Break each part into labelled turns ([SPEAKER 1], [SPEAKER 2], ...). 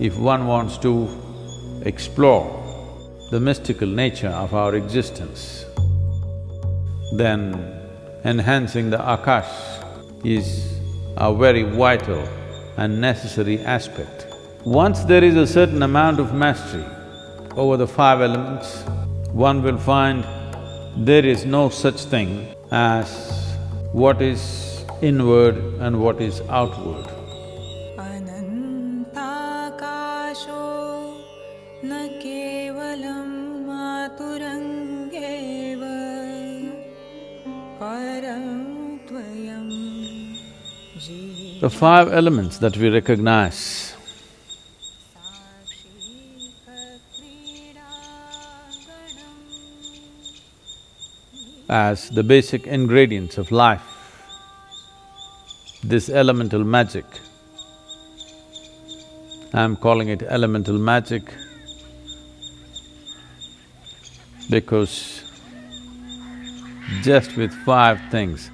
[SPEAKER 1] If one wants to explore the mystical nature of our existence, then enhancing the Akash is a very vital and necessary aspect. Once there is a certain amount of mastery over the five elements, one will find there is no such thing as what is inward and what is outward. The five elements that we recognize as the basic ingredients of life, this elemental magic, I'm calling it elemental magic because just with five things,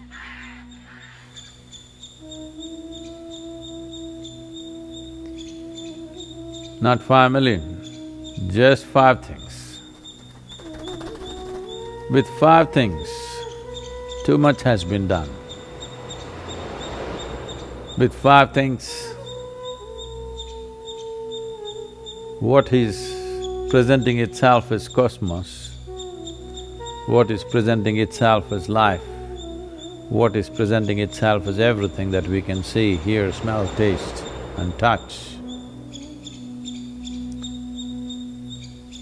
[SPEAKER 1] not 5 million, just five things. With five things, too much has been done. With five things, what is presenting itself as cosmos, what is presenting itself as life, what is presenting itself as everything that we can see, hear, smell, taste and touch,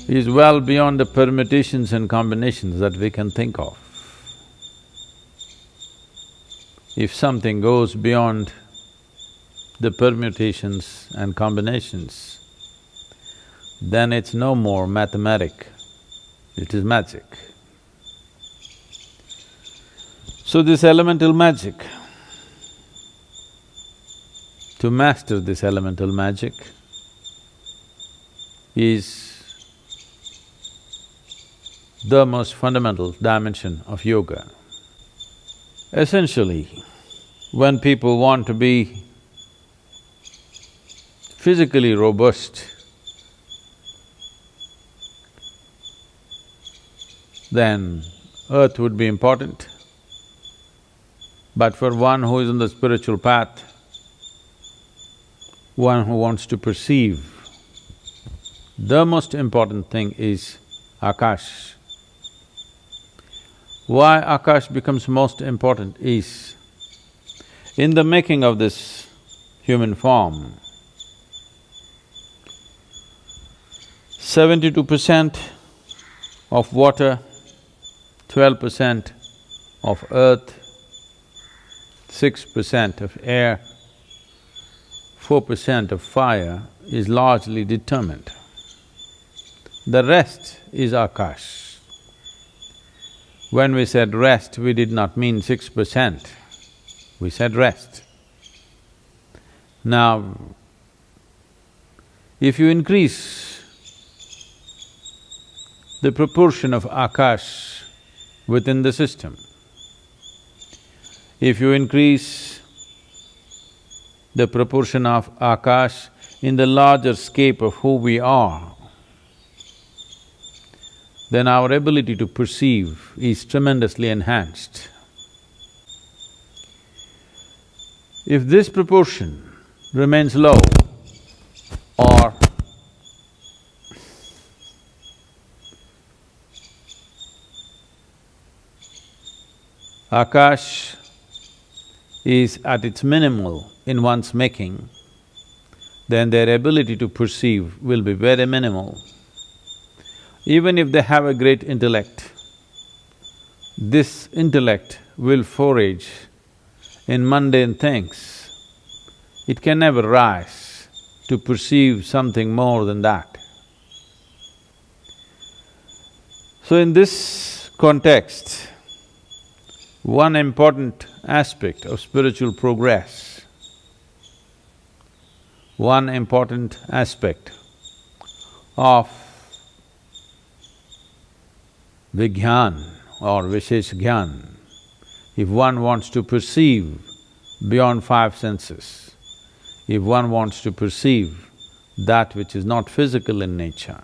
[SPEAKER 1] is well beyond the permutations and combinations that we can think of. If something goes beyond the permutations and combinations, then it's no more mathematic, it is magic. So this elemental magic, to master this elemental magic is the most fundamental dimension of yoga. Essentially, when people want to be physically robust, then earth would be important. But for one who is on the spiritual path, one who wants to perceive, the most important thing is Akash. Why Akash becomes most important is, in the making of this human form, 72% of water, 12% of earth, 6% of air, 4% of fire is largely determined. The rest is Akash. When we said rest, we did not mean 6%, we said rest. Now, if you increase the proportion of Akash within the system, if you increase the proportion of Akash in the larger scape of who we are, then our ability to perceive is tremendously enhanced. If this proportion remains low or Akash is at its minimal in one's making, then their ability to perceive will be very minimal. Even if they have a great intellect, this intellect will forage in mundane things. It can never rise to perceive something more than that. So in this context, one important aspect of spiritual progress, one important aspect of Vigyan or Vishesh Gyan, if one wants to perceive beyond five senses, if one wants to perceive that which is not physical in nature.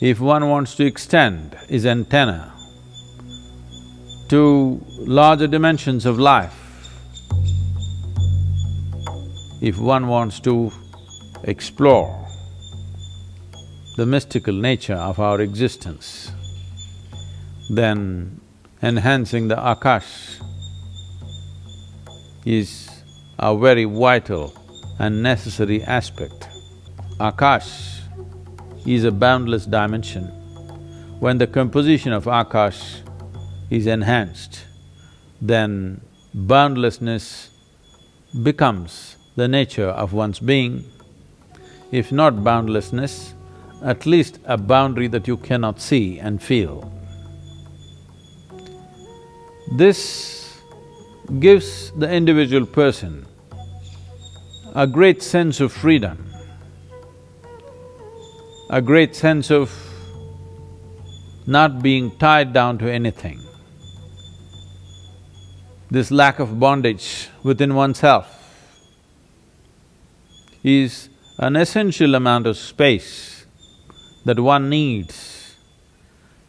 [SPEAKER 1] If one wants to extend his antenna to larger dimensions of life, if one wants to explore the mystical nature of our existence, then enhancing the Akash is a very vital and necessary aspect. Akash is a boundless dimension. When the composition of Akash is enhanced, then boundlessness becomes the nature of one's being. If not boundlessness, at least a boundary that you cannot see and feel. This gives the individual person a great sense of freedom, a great sense of not being tied down to anything. This lack of bondage within oneself is an essential amount of space that one needs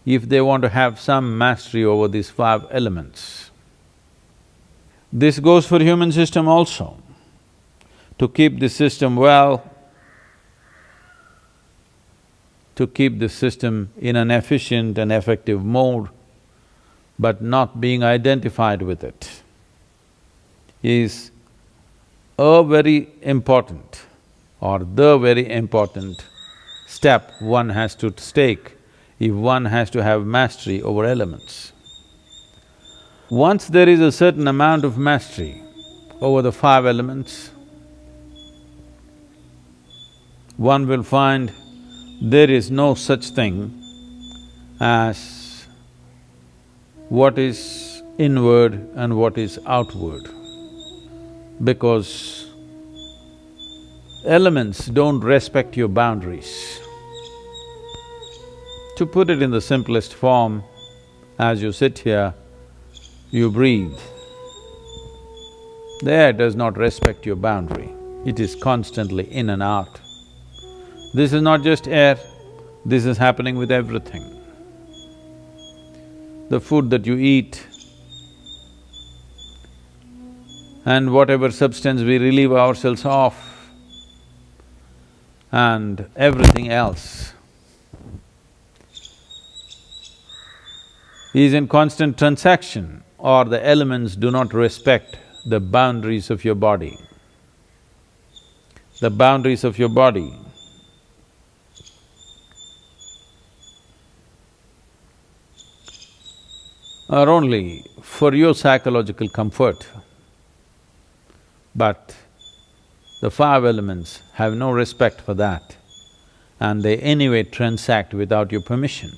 [SPEAKER 1] if they want to have some mastery over these 5 elements. This goes for human system also. To keep this system well, to keep this system in an efficient and effective mode, but not being identified with it, is a very important or the very important step one has to take if one has to have mastery over elements. Once there is a certain amount of mastery over the 5 elements, one will find there is no such thing as what is inward and what is outward, because elements don't respect your boundaries. To put it in the simplest form, as you sit here, you breathe. The air does not respect your boundary, it is constantly in and out. This is not just air, this is happening with everything. The food that you eat and whatever substance we relieve ourselves of and everything else is in constant transaction, or the elements do not respect the boundaries of your body. The boundaries of your body are only for your psychological comfort, but the 5 elements have no respect for that, and they anyway transact without your permission.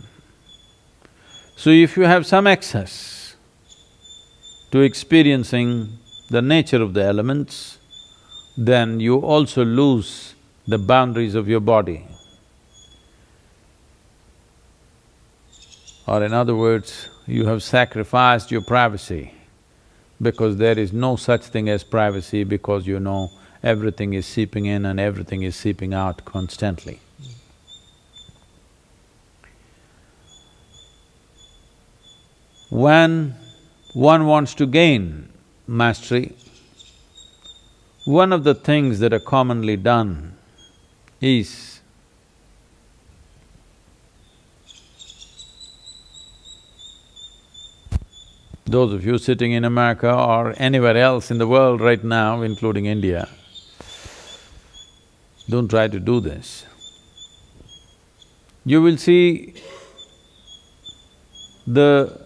[SPEAKER 1] So if you have some access to experiencing the nature of the elements, then you also lose the boundaries of your body. Or in other words, you have sacrificed your privacy, because there is no such thing as privacy, because you know everything is seeping in and everything is seeping out constantly. When one wants to gain mastery, one of the things that are commonly done is those of you sitting in America or anywhere else in the world right now, including India, don't try to do this. You will see the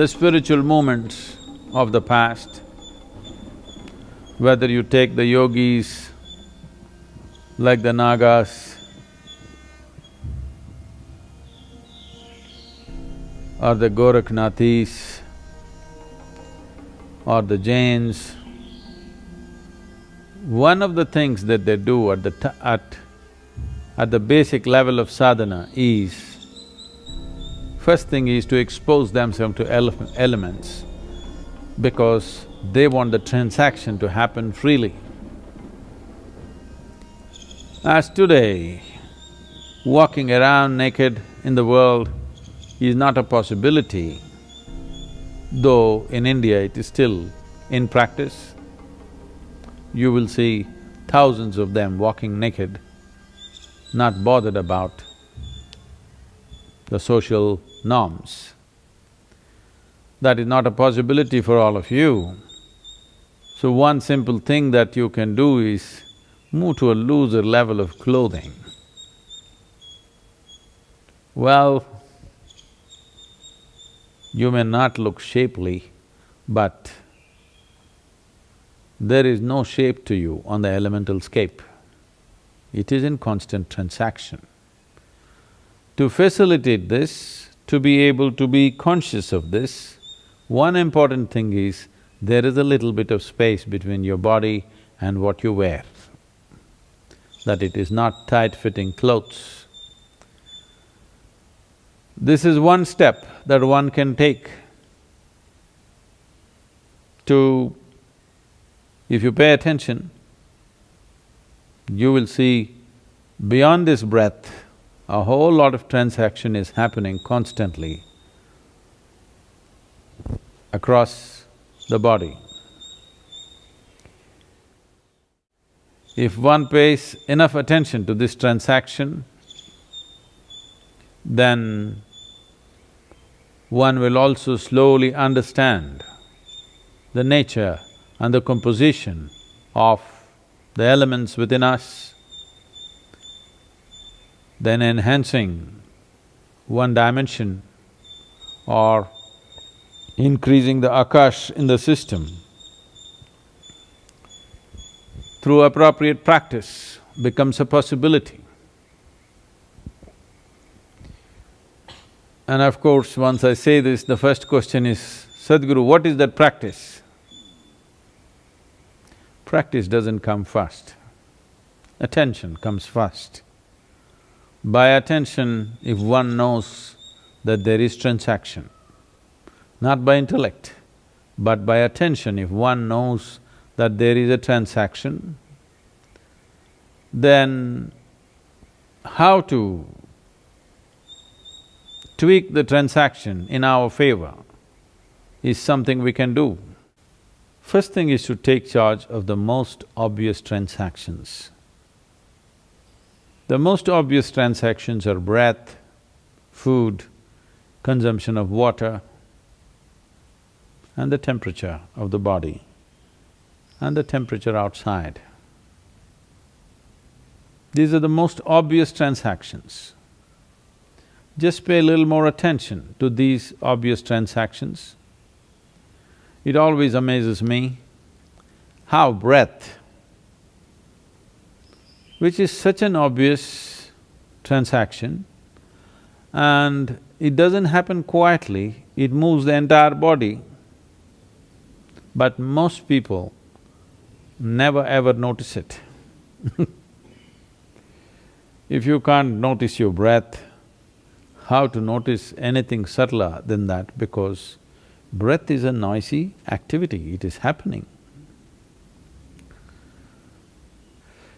[SPEAKER 1] spiritual movements of the past, whether you take the yogis like the Nagas or the Gorakhnathis or the Jains, one of the things that they do at the basic level of sadhana is, first thing is to expose themselves to elements, because They want the transaction to happen freely. As today, walking around naked in the world is not a possibility, though in India it is still in practice. You will see thousands of them walking naked, not bothered about the social norms. That is not a possibility for all of you. So one simple thing that you can do is move to a looser level of clothing. Well, you may not look shapely, but there is no shape to you on the elemental scape. It is in constant transaction. To facilitate this, to be able to be conscious of this, one important thing is there is a little bit of space between your body and what you wear, that it is not tight-fitting clothes. This is one step that one can take to… If you pay attention, you will see beyond this breath, a whole lot of transaction is happening constantly across the body. If one pays enough attention to this transaction, then one will also slowly understand the nature and the composition of the elements within us, then enhancing one dimension or increasing the akash in the system through appropriate practice becomes a possibility. And of course, once I say this, the first question is, Sadhguru, what is that practice? Practice doesn't come first, attention comes first. By attention, if one knows that there is transaction, not by intellect, but by attention, if one knows that there is a transaction, then how to tweak the transaction in our favor is something we can do. First thing is to take charge of the most obvious transactions. The most obvious transactions are breath, food, consumption of water, and the temperature of the body, and the temperature outside. These are the most obvious transactions. Just pay a little more attention to these obvious transactions. It always amazes me how breath, which is such an obvious transaction, and it doesn't happen quietly, it moves the entire body. But most people never ever notice it. If you can't notice your breath, how to notice anything subtler than that? Because breath is a noisy activity, it is happening.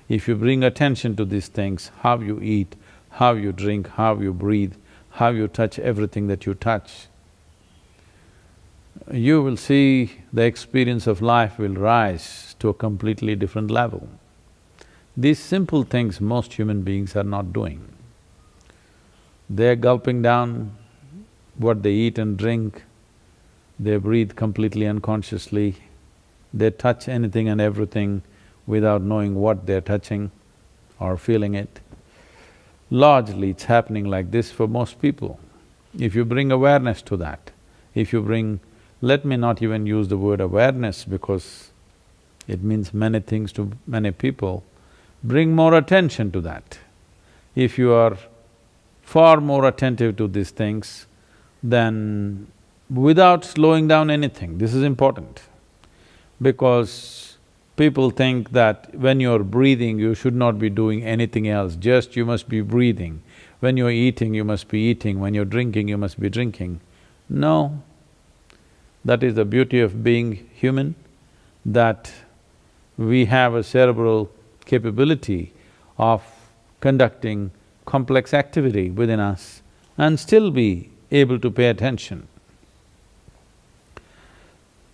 [SPEAKER 1] If you bring attention to these things, how you eat, how you drink, how you breathe, how you touch everything that you touch, you will see the experience of life will rise to a completely different level. These simple things most human beings are not doing. They're gulping down what they eat and drink, they breathe completely unconsciously, they touch anything and everything without knowing what they're touching or feeling it. Largely it's happening like this for most people. If you bring awareness to that, if you bring… let me not even use the word awareness because it means many things to many people, bring more attention to that. If you are far more attentive to these things, then without slowing down anything, this is important. Because people think that when you're breathing, you should not be doing anything else, just you must be breathing. When you're eating, you must be eating, when you're drinking, you must be drinking. No, that is the beauty of being human, that we have a cerebral capability of conducting complex activity within us and still be able to pay attention.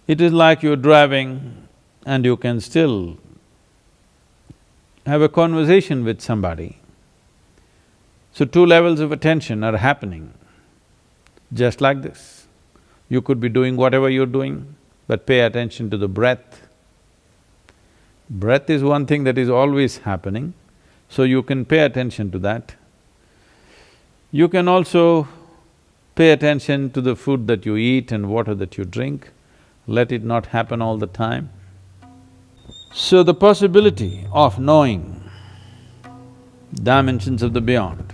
[SPEAKER 1] It is like you're driving and you can still have a conversation with somebody. So two levels of attention are happening, just like this. You could be doing whatever you're doing, but pay attention to the breath. Breath is one thing that is always happening, so you can pay attention to that. You can also pay attention to the food that you eat and water that you drink. Let it not happen all the time. So the possibility of knowing dimensions of the beyond,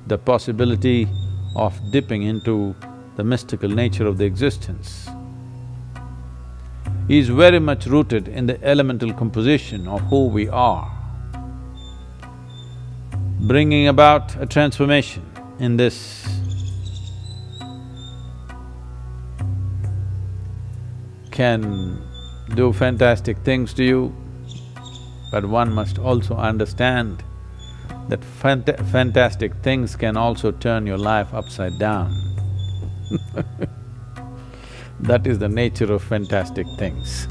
[SPEAKER 1] the possibility of dipping into the mystical nature of the existence is very much rooted in the elemental composition of who we are. Bringing about a transformation in this can do fantastic things to you, but one must also understand that fantastic things can also turn your life upside down. That is the nature of fantastic things